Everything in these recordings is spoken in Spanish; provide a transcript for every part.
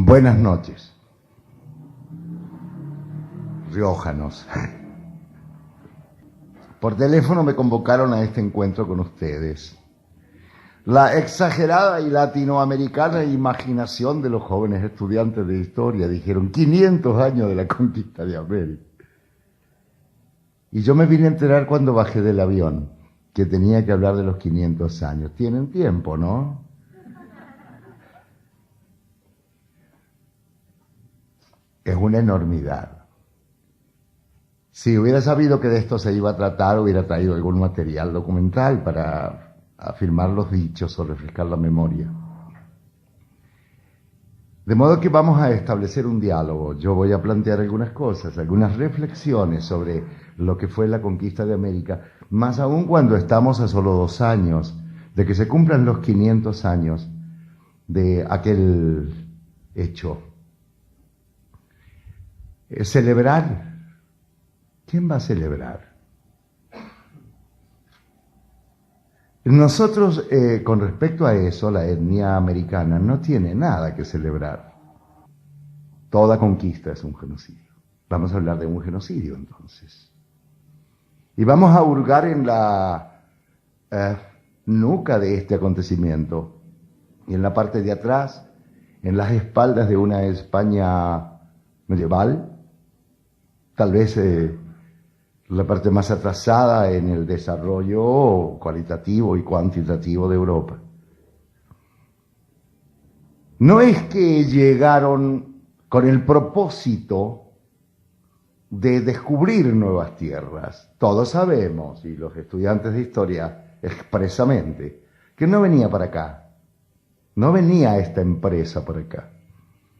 Buenas noches, riójanos. Por teléfono me convocaron a este encuentro con ustedes. La exagerada y latinoamericana imaginación de los jóvenes estudiantes de historia dijeron 500 años de la conquista de América. Y yo me vine a enterar cuando bajé del avión que tenía que hablar de los 500 años. Tienen tiempo, ¿no? Es una enormidad. Si hubiera sabido que de esto se iba a tratar, hubiera traído algún material documental para afirmar los dichos o refrescar la memoria. De modo que vamos a establecer un diálogo. Yo voy a plantear algunas cosas, algunas reflexiones sobre lo que fue la conquista de América, más aún cuando estamos a solo 2 años de que se cumplan los 500 años de aquel hecho. Celebrar. ¿Quién va a celebrar? Nosotros, con respecto a eso, la etnia americana no tiene nada que celebrar. Toda conquista es un genocidio. Vamos a hablar de un genocidio, entonces. Y vamos a hurgar en la nuca de este acontecimiento, y en la parte de atrás, en las espaldas de una España medieval, tal vez la parte más atrasada en el desarrollo cualitativo y cuantitativo de Europa. No es que llegaron con el propósito de descubrir nuevas tierras. Todos sabemos, y los estudiantes de historia expresamente, que no venía para acá. No venía esta empresa por acá.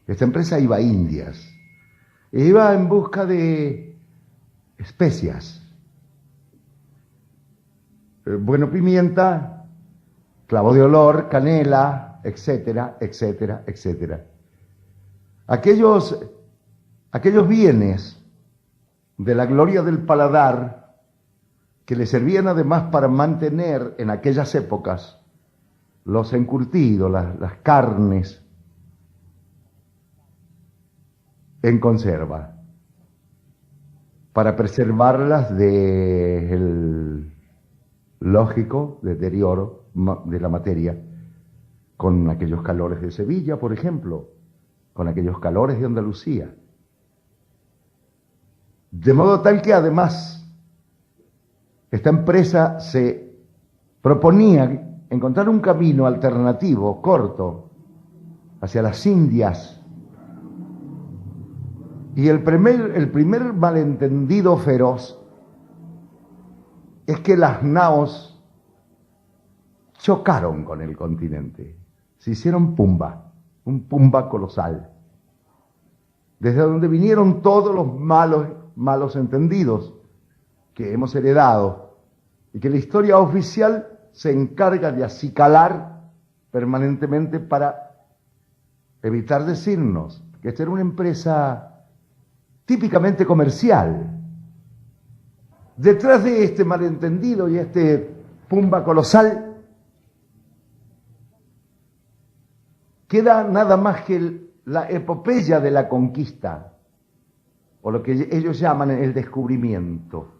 Esta empresa iba a Indias. Iba en busca de especias. Bueno, pimienta, clavo de olor, canela, etcétera, etcétera, etcétera. Aquellos bienes de la gloria del paladar que le servían además para mantener en aquellas épocas los encurtidos, las carnes en conserva, para preservarlas del lógico deterioro de la materia, con aquellos calores de Sevilla, por ejemplo, con aquellos calores de Andalucía. De modo tal que además esta empresa se proponía encontrar un camino alternativo, corto, hacia las Indias. Y el primer malentendido feroz es que las naos chocaron con el continente. Se hicieron un pumba colosal. Desde donde vinieron todos los malos entendidos que hemos heredado y que la historia oficial se encarga de acicalar permanentemente para evitar decirnos que esta era una empresa típicamente comercial. Detrás de este malentendido y este pumba colosal queda nada más que la epopeya de la conquista, o lo que ellos llaman el descubrimiento.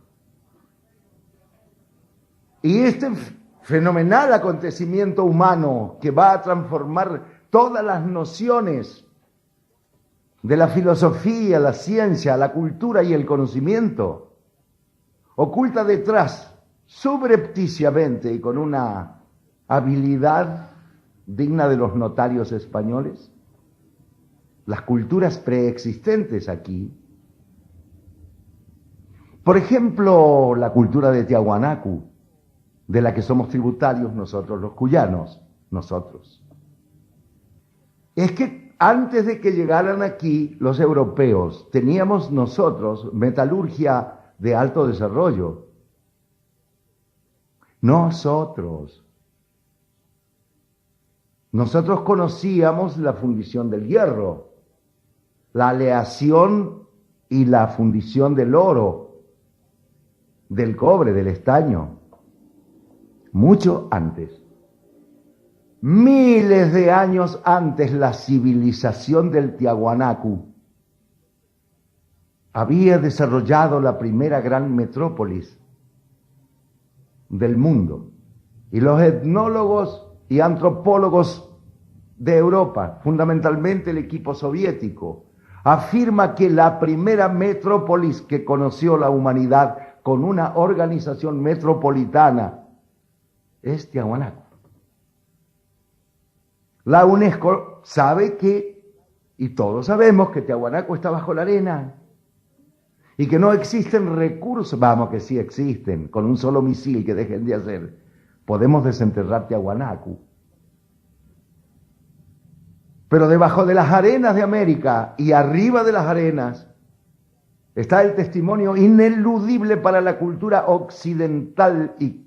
Y este fenomenal acontecimiento humano que va a transformar todas las nociones de la filosofía, la ciencia, la cultura y el conocimiento, oculta detrás, subrepticiamente y con una habilidad digna de los notarios españoles, las culturas preexistentes aquí. Por ejemplo, la cultura de Tiahuanacu, de la que somos tributarios nosotros los cuyanos, nosotros. Es que antes de que llegaran aquí los europeos, teníamos nosotros metalurgia de alto desarrollo. Nosotros conocíamos la fundición del hierro, la aleación y la fundición del oro, del cobre, del estaño, mucho antes. Miles de años antes, la civilización del Tiahuanacu había desarrollado la primera gran metrópolis del mundo. Y los etnólogos y antropólogos de Europa, fundamentalmente el equipo soviético, afirma que la primera metrópolis que conoció la humanidad con una organización metropolitana es Tiahuanaco. La UNESCO sabe que, y todos sabemos que Tiahuanaco está bajo la arena y que no existen recursos, vamos que sí existen, con un solo misil que dejen de hacer, podemos desenterrar Tiahuanaco. Pero debajo de las arenas de América y arriba de las arenas está el testimonio ineludible para la cultura occidental y,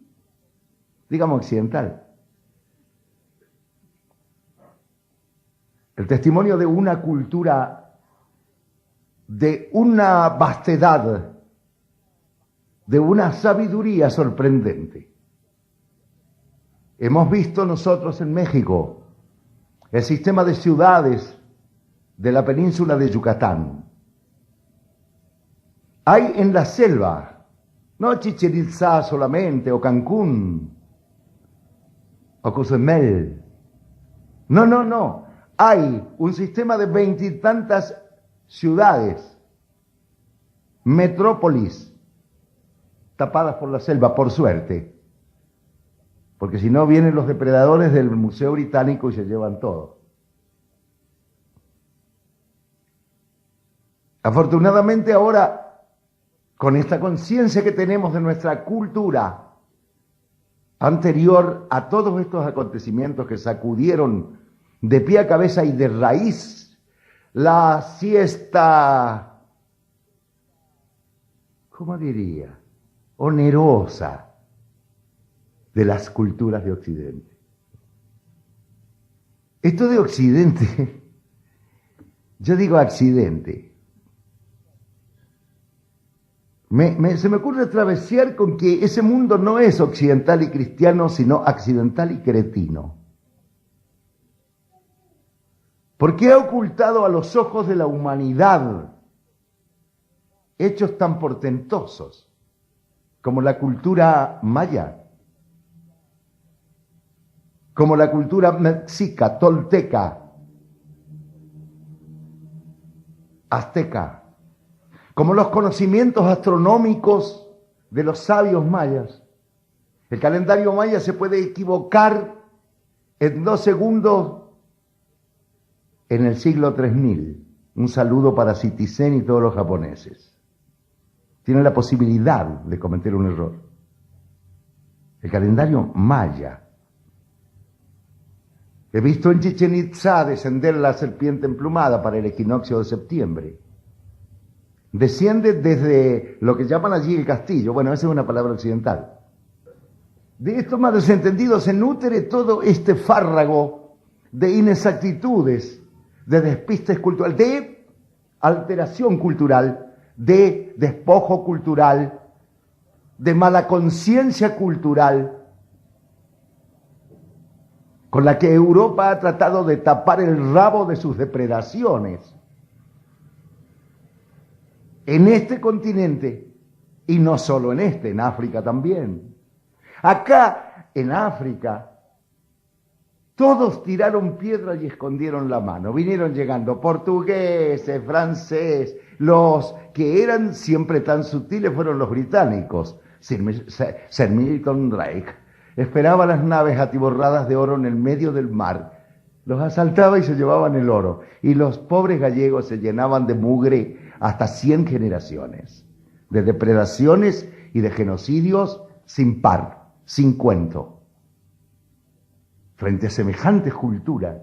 digamos, occidental. El testimonio de una cultura, de una vastedad, de una sabiduría sorprendente. Hemos visto nosotros en México el sistema de ciudades de la península de Yucatán. Hay en la selva, no Chichén Itzá solamente, o Cancún, o Cozumel. No. Hay un sistema de 20 y tantas ciudades, metrópolis, tapadas por la selva, por suerte. Porque si no vienen los depredadores del Museo Británico y se llevan todo. Afortunadamente ahora, con esta conciencia que tenemos de nuestra cultura anterior a todos estos acontecimientos que sacudieron de pie a cabeza y de raíz la siesta, ¿cómo diría?, onerosa de las culturas de Occidente. Esto de Occidente, yo digo accidente. Se me ocurre travesear con que ese mundo no es occidental y cristiano, sino accidental y cretino. Porque ha ocultado a los ojos de la humanidad hechos tan portentosos como la cultura maya, como la cultura mexica, tolteca, azteca, como los conocimientos astronómicos de los sabios mayas. El calendario maya se puede equivocar en 2 segundos en el siglo 3000. Un saludo para Citizen y todos los japoneses. Tienen la posibilidad de cometer un error. El calendario maya. He visto en Chichén Itzá descender la serpiente emplumada para el equinoccio de septiembre. Desciende desde lo que llaman allí el castillo. Bueno, esa es una palabra occidental. De estos más desentendidos se nutre todo este fárrago de inexactitudes, de despistes cultural, de alteración cultural, de despojo cultural, de mala conciencia cultural, con la que Europa ha tratado de tapar el rabo de sus depredaciones. En este continente, y no solo en este, en África también. Acá, en África, todos tiraron piedra y escondieron la mano. Vinieron llegando portugueses, franceses, los que eran siempre tan sutiles fueron los británicos. Sir Milton Drake esperaba las naves atiborradas de oro en el medio del mar. Los asaltaba y se llevaban el oro. Y los pobres gallegos se llenaban de mugre hasta 100 generaciones. De depredaciones y de genocidios sin par, sin cuento. Frente a semejantes culturas,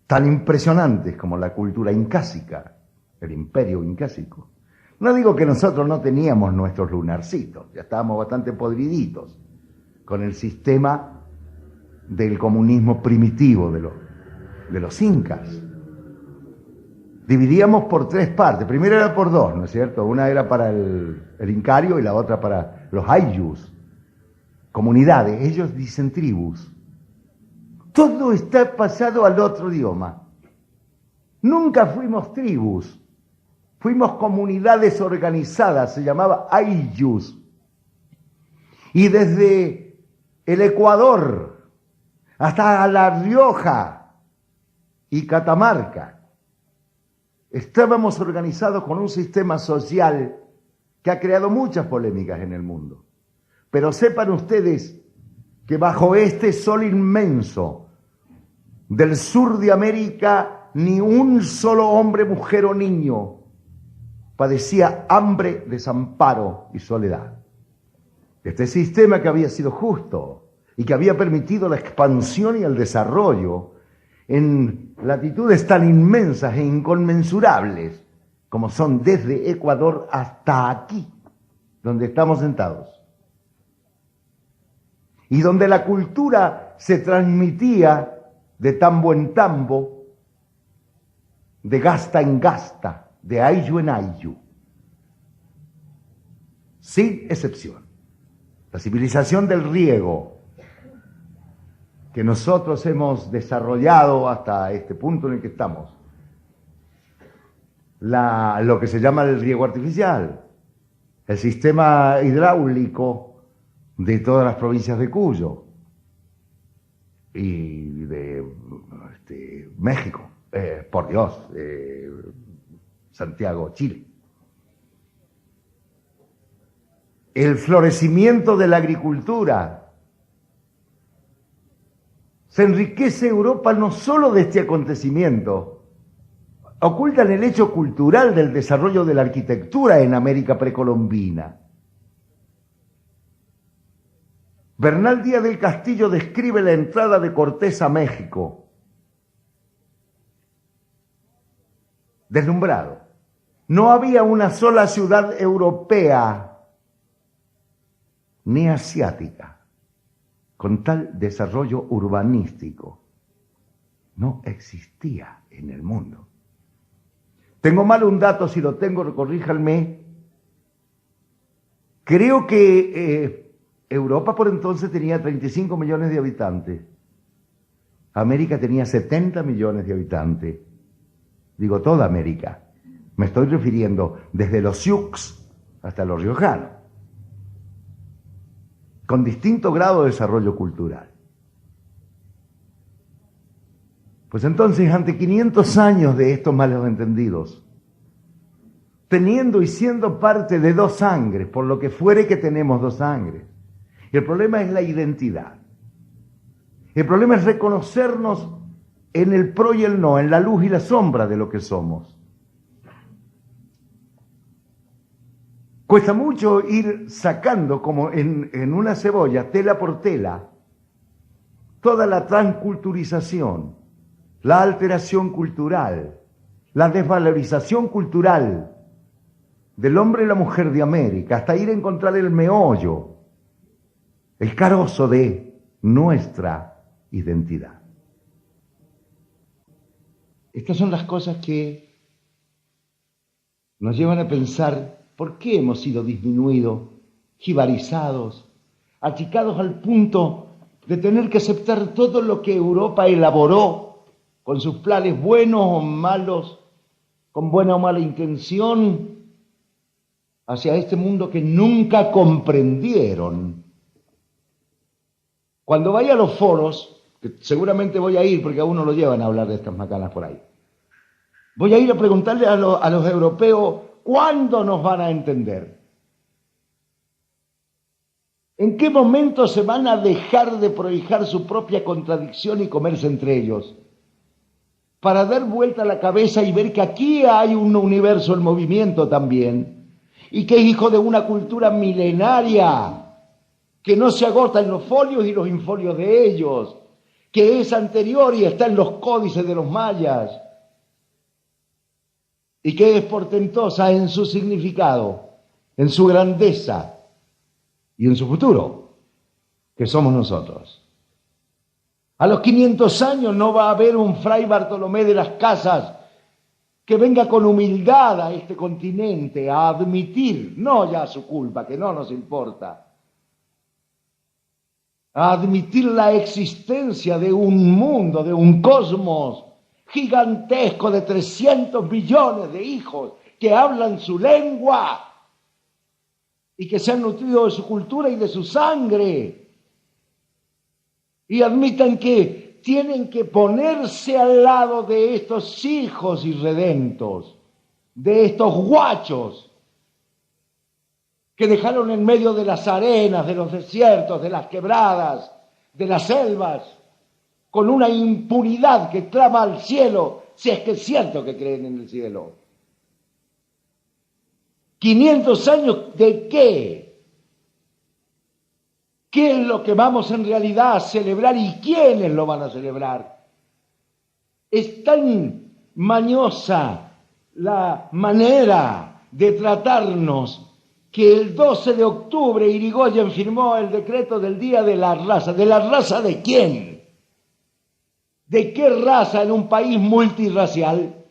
tan impresionantes como la cultura incásica, el imperio incásico. No digo que nosotros no teníamos nuestros lunarcitos, ya estábamos bastante podriditos con el sistema del comunismo primitivo de los incas. Dividíamos por 3 partes, primero era por 2, ¿no es cierto? Una era para el incario y la otra para los ayllus, comunidades, ellos dicen tribus. Todo está pasado al otro idioma. Nunca fuimos tribus, fuimos comunidades organizadas, se llamaba Ayllus. Y desde el Ecuador hasta La Rioja y Catamarca, estábamos organizados con un sistema social que ha creado muchas polémicas en el mundo. Pero sepan ustedes que bajo este sol inmenso del sur de América, ni un solo hombre, mujer o niño padecía hambre, desamparo y soledad. Este sistema que había sido justo y que había permitido la expansión y el desarrollo en latitudes tan inmensas e inconmensurables como son desde Ecuador hasta aquí, donde estamos sentados. Y donde la cultura se transmitía de tambo en tambo, de gasta en gasta, de ayllu en ayllu, sin excepción. La civilización del riego que nosotros hemos desarrollado hasta este punto en el que estamos, lo que se llama el riego artificial, el sistema hidráulico de todas las provincias de Cuyo y de México, por Dios, Santiago, Chile. El florecimiento de la agricultura. Se enriquece Europa no solo de este acontecimiento, ocultan el hecho cultural del desarrollo de la arquitectura en América precolombina. Bernal Díaz del Castillo describe la entrada de Cortés a México. Deslumbrado. No había una sola ciudad europea ni asiática con tal desarrollo urbanístico. No existía en el mundo. Tengo mal un dato, si lo tengo, corríjanme. Creo que Europa por entonces tenía 35 millones de habitantes. América tenía 70 millones de habitantes. Digo, toda América. Me estoy refiriendo desde los Sioux hasta los riojanos, con distinto grado de desarrollo cultural. Pues entonces, ante 500 años de estos malos entendidos, teniendo y siendo parte de dos sangres, por lo que fuere que tenemos dos sangres, el problema es la identidad. El problema es reconocernos en el pro y el no, en la luz y la sombra de lo que somos. Cuesta mucho ir sacando, como en una cebolla, tela por tela, toda la transculturización, la alteración cultural, la desvalorización cultural del hombre y la mujer de América, hasta ir a encontrar el meollo, el carozo de nuestra identidad. Estas son las cosas que nos llevan a pensar por qué hemos sido disminuidos, jibarizados, achicados al punto de tener que aceptar todo lo que Europa elaboró con sus planes buenos o malos, con buena o mala intención, hacia este mundo que nunca comprendieron. Cuando vaya a los foros, que seguramente voy a ir porque a uno lo llevan a hablar de estas macanas por ahí, voy a ir a preguntarle a los europeos cuándo nos van a entender. ¿En qué momento se van a dejar de prohijar su propia contradicción y comerse entre ellos? Para dar vuelta a la cabeza y ver que aquí hay un universo en movimiento también, y que es hijo de una cultura milenaria, que no se agota en los folios y los infolios de ellos, que es anterior y está en los códices de los mayas, y que es portentosa en su significado, en su grandeza y en su futuro, que somos nosotros. A los 500 años no va a haber un fray Bartolomé de las Casas que venga con humildad a este continente a admitir, no ya su culpa, que no nos importa, a admitir la existencia de un mundo, de un cosmos gigantesco de 300 millones de hijos que hablan su lengua y que se han nutrido de su cultura y de su sangre, y admitan que tienen que ponerse al lado de estos hijos irredentos, de estos guachos que dejaron en medio de las arenas, de los desiertos, de las quebradas, de las selvas, con una impunidad que clama al cielo, si es que es cierto que creen en el cielo. 500 años de qué? ¿Qué es lo que vamos en realidad a celebrar y quiénes lo van a celebrar? Es tan mañosa la manera de tratarnos que el 12 de octubre Irigoyen firmó el decreto del Día de la Raza. ¿De la raza de quién? ¿De qué raza en un país multirracial?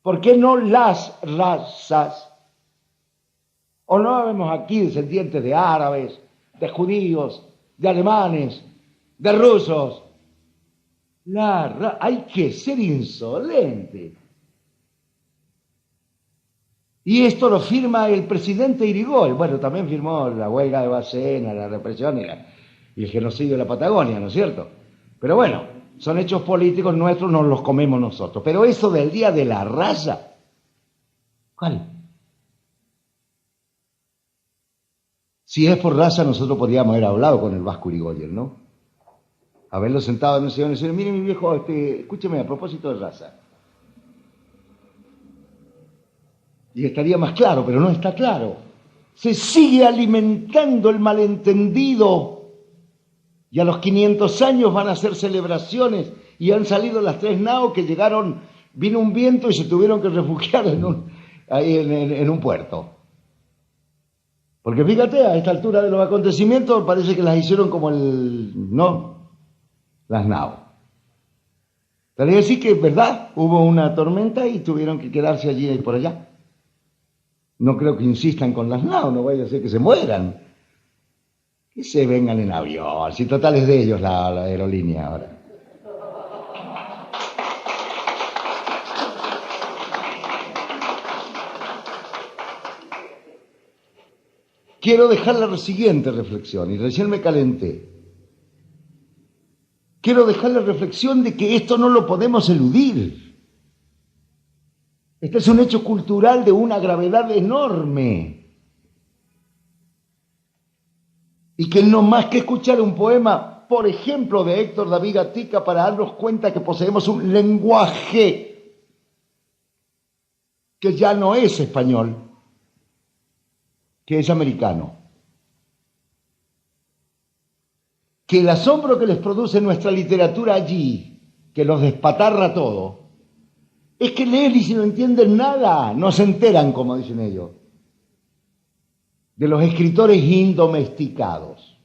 ¿Por qué no las razas? ¿O no vemos aquí descendientes de árabes, de judíos, de alemanes, de rusos? Hay que ser insolente. Y esto lo firma el presidente Irigoyen. Bueno, también firmó la huelga de Bacena, la represión y el genocidio de la Patagonia, ¿no es cierto? Pero bueno, son hechos políticos nuestros, nos los comemos nosotros. Pero eso del Día de la Raza, ¿cuál? Si es por raza, nosotros podríamos haber hablado con el Vasco Irigoyen, ¿no? Haberlo sentado en un sillón y decir, mire mi viejo, escúcheme a propósito de raza. Y estaría más claro, pero no está claro. Se sigue alimentando el malentendido. Y a los 500 años van a hacer celebraciones y han salido las 3 naos que llegaron, vino un viento y se tuvieron que refugiar ahí en un puerto. Porque fíjate, a esta altura de los acontecimientos parece que las hicieron como las naos. Pero es decir que, ¿verdad? Hubo una tormenta y tuvieron que quedarse allí y por allá. No creo que insistan con las naos, no vaya a ser que se mueran. Que se vengan en avión, si total es de ellos la aerolínea ahora. Quiero dejar la siguiente reflexión, y recién me calenté. Quiero dejar la reflexión de que esto no lo podemos eludir. Este es un hecho cultural de una gravedad enorme. Y que no más que escuchar un poema, por ejemplo, de Héctor David Gatica, para darnos cuenta que poseemos un lenguaje que ya no es español, que es americano. Que el asombro que les produce nuestra literatura allí, que los despatarra todo, es que leen y si no entienden nada, no se enteran, como dicen ellos, de los escritores indomesticados,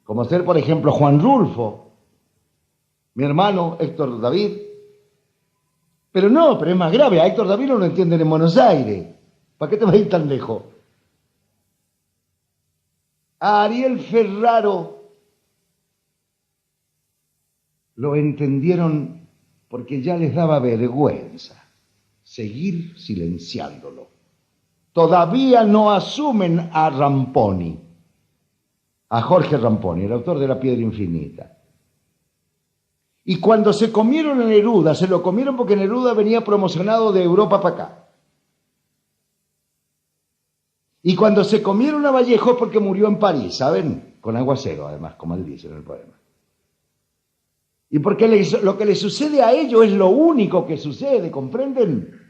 como ser, por ejemplo, Juan Rulfo, mi hermano Héctor David. Pero es más grave, a Héctor David no lo entienden en Buenos Aires. ¿Para qué te vas a ir tan lejos? A Ariel Ferraro lo entendieron porque ya les daba vergüenza seguir silenciándolo. Todavía no asumen a Ramponi, a Jorge Ramponi, el autor de La Piedra Infinita. Y cuando se comieron a Neruda, se lo comieron porque Neruda venía promocionado de Europa para acá. Y cuando se comieron a Vallejo es porque murió en París, ¿saben? Con aguacero, además, como él dice en el poema. Y porque lo que le sucede a ellos es lo único que sucede, ¿comprenden?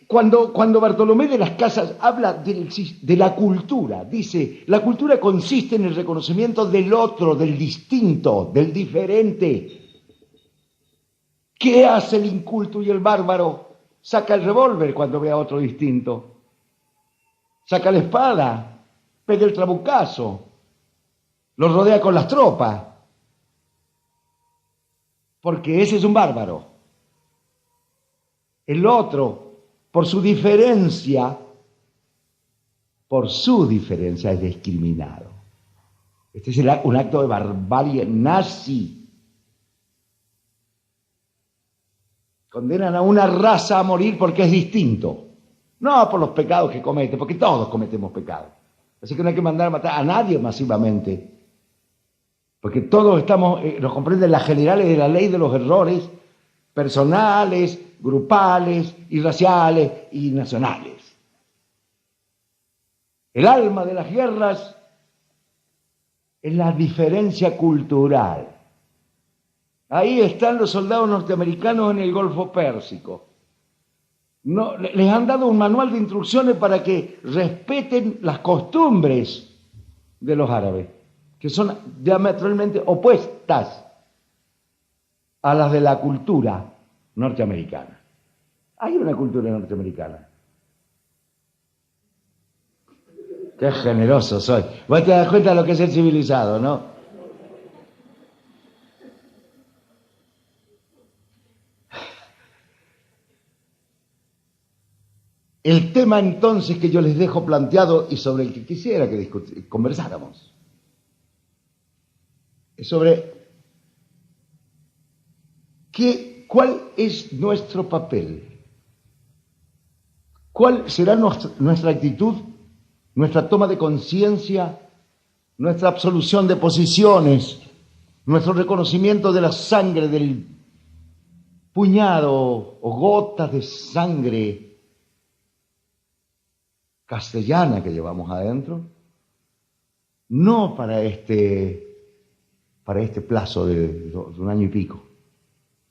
Cuando Bartolomé de las Casas habla de la cultura, dice, la cultura consiste en el reconocimiento del otro, del distinto, del diferente. ¿Qué hace el inculto y el bárbaro? Saca el revólver cuando ve a otro distinto. Saca la espada, pega el trabucazo, lo rodea con las tropas, porque ese es un bárbaro. El otro, por su diferencia, por su diferencia es discriminado. Este es un acto de barbarie nazi. Condenan a una raza a morir porque es distinto. No por los pecados que comete, porque todos cometemos pecados. Así que no hay que mandar a matar a nadie masivamente. Porque todos nos comprenden las generales de la ley de los errores personales, grupales y raciales y nacionales. El alma de las guerras es la diferencia cultural. Ahí están los soldados norteamericanos en el Golfo Pérsico. No, les han dado un manual de instrucciones para que respeten las costumbres de los árabes, que son diametralmente opuestas a las de la cultura norteamericana. Hay una cultura norteamericana. Qué generoso soy. Vos te das cuenta de lo que es ser civilizado, ¿no? El tema entonces que yo les dejo planteado y sobre el que quisiera que conversáramos es sobre cuál es nuestro papel, cuál será nuestra actitud, nuestra toma de conciencia, nuestra absolución de posiciones, nuestro reconocimiento de la sangre, del puñado o gotas de sangre castellana que llevamos adentro, no para este plazo de un año y pico.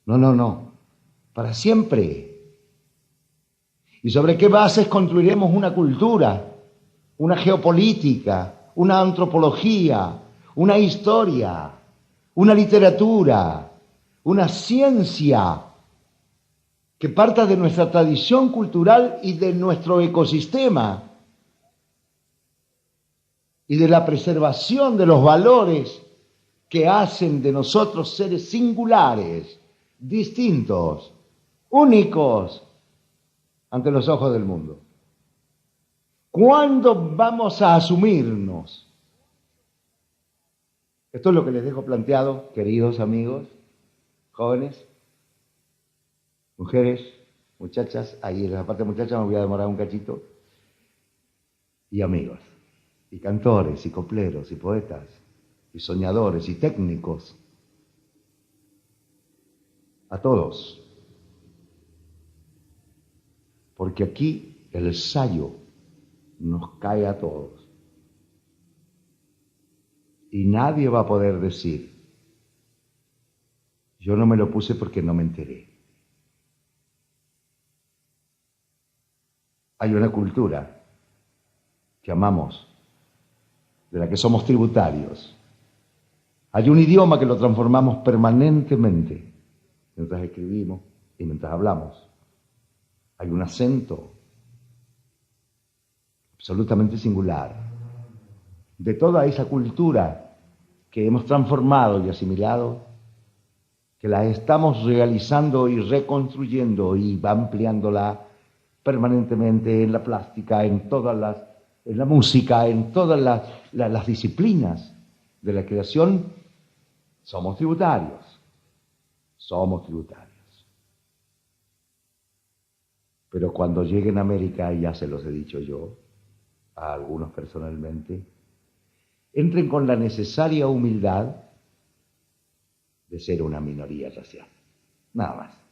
No, para siempre. ¿Y sobre qué bases construiremos una cultura, una geopolítica, una antropología, una historia, una literatura, una ciencia que parta de nuestra tradición cultural y de nuestro ecosistema y de la preservación de los valores que hacen de nosotros seres singulares, distintos, únicos ante los ojos del mundo? ¿Cuándo vamos a asumirnos? Esto es lo que les dejo planteado, queridos amigos, jóvenes, mujeres, muchachas, ahí en la parte de muchachas me voy a demorar un cachito, y amigos, y cantores, y copleros, y poetas, y soñadores, y técnicos, a todos. Porque aquí el sayo nos cae a todos. Y nadie va a poder decir, yo no me lo puse porque no me enteré. Hay una cultura que amamos, de la que somos tributarios. Hay un idioma que lo transformamos permanentemente mientras escribimos y mientras hablamos. Hay un acento absolutamente singular de toda esa cultura que hemos transformado y asimilado, que la estamos realizando y reconstruyendo y ampliándola permanentemente en la plástica, en la música, en todas las disciplinas de la creación. Somos tributarios. Pero cuando lleguen a América, y ya se los he dicho yo, a algunos personalmente, entren con la necesaria humildad de ser una minoría racial. Nada más.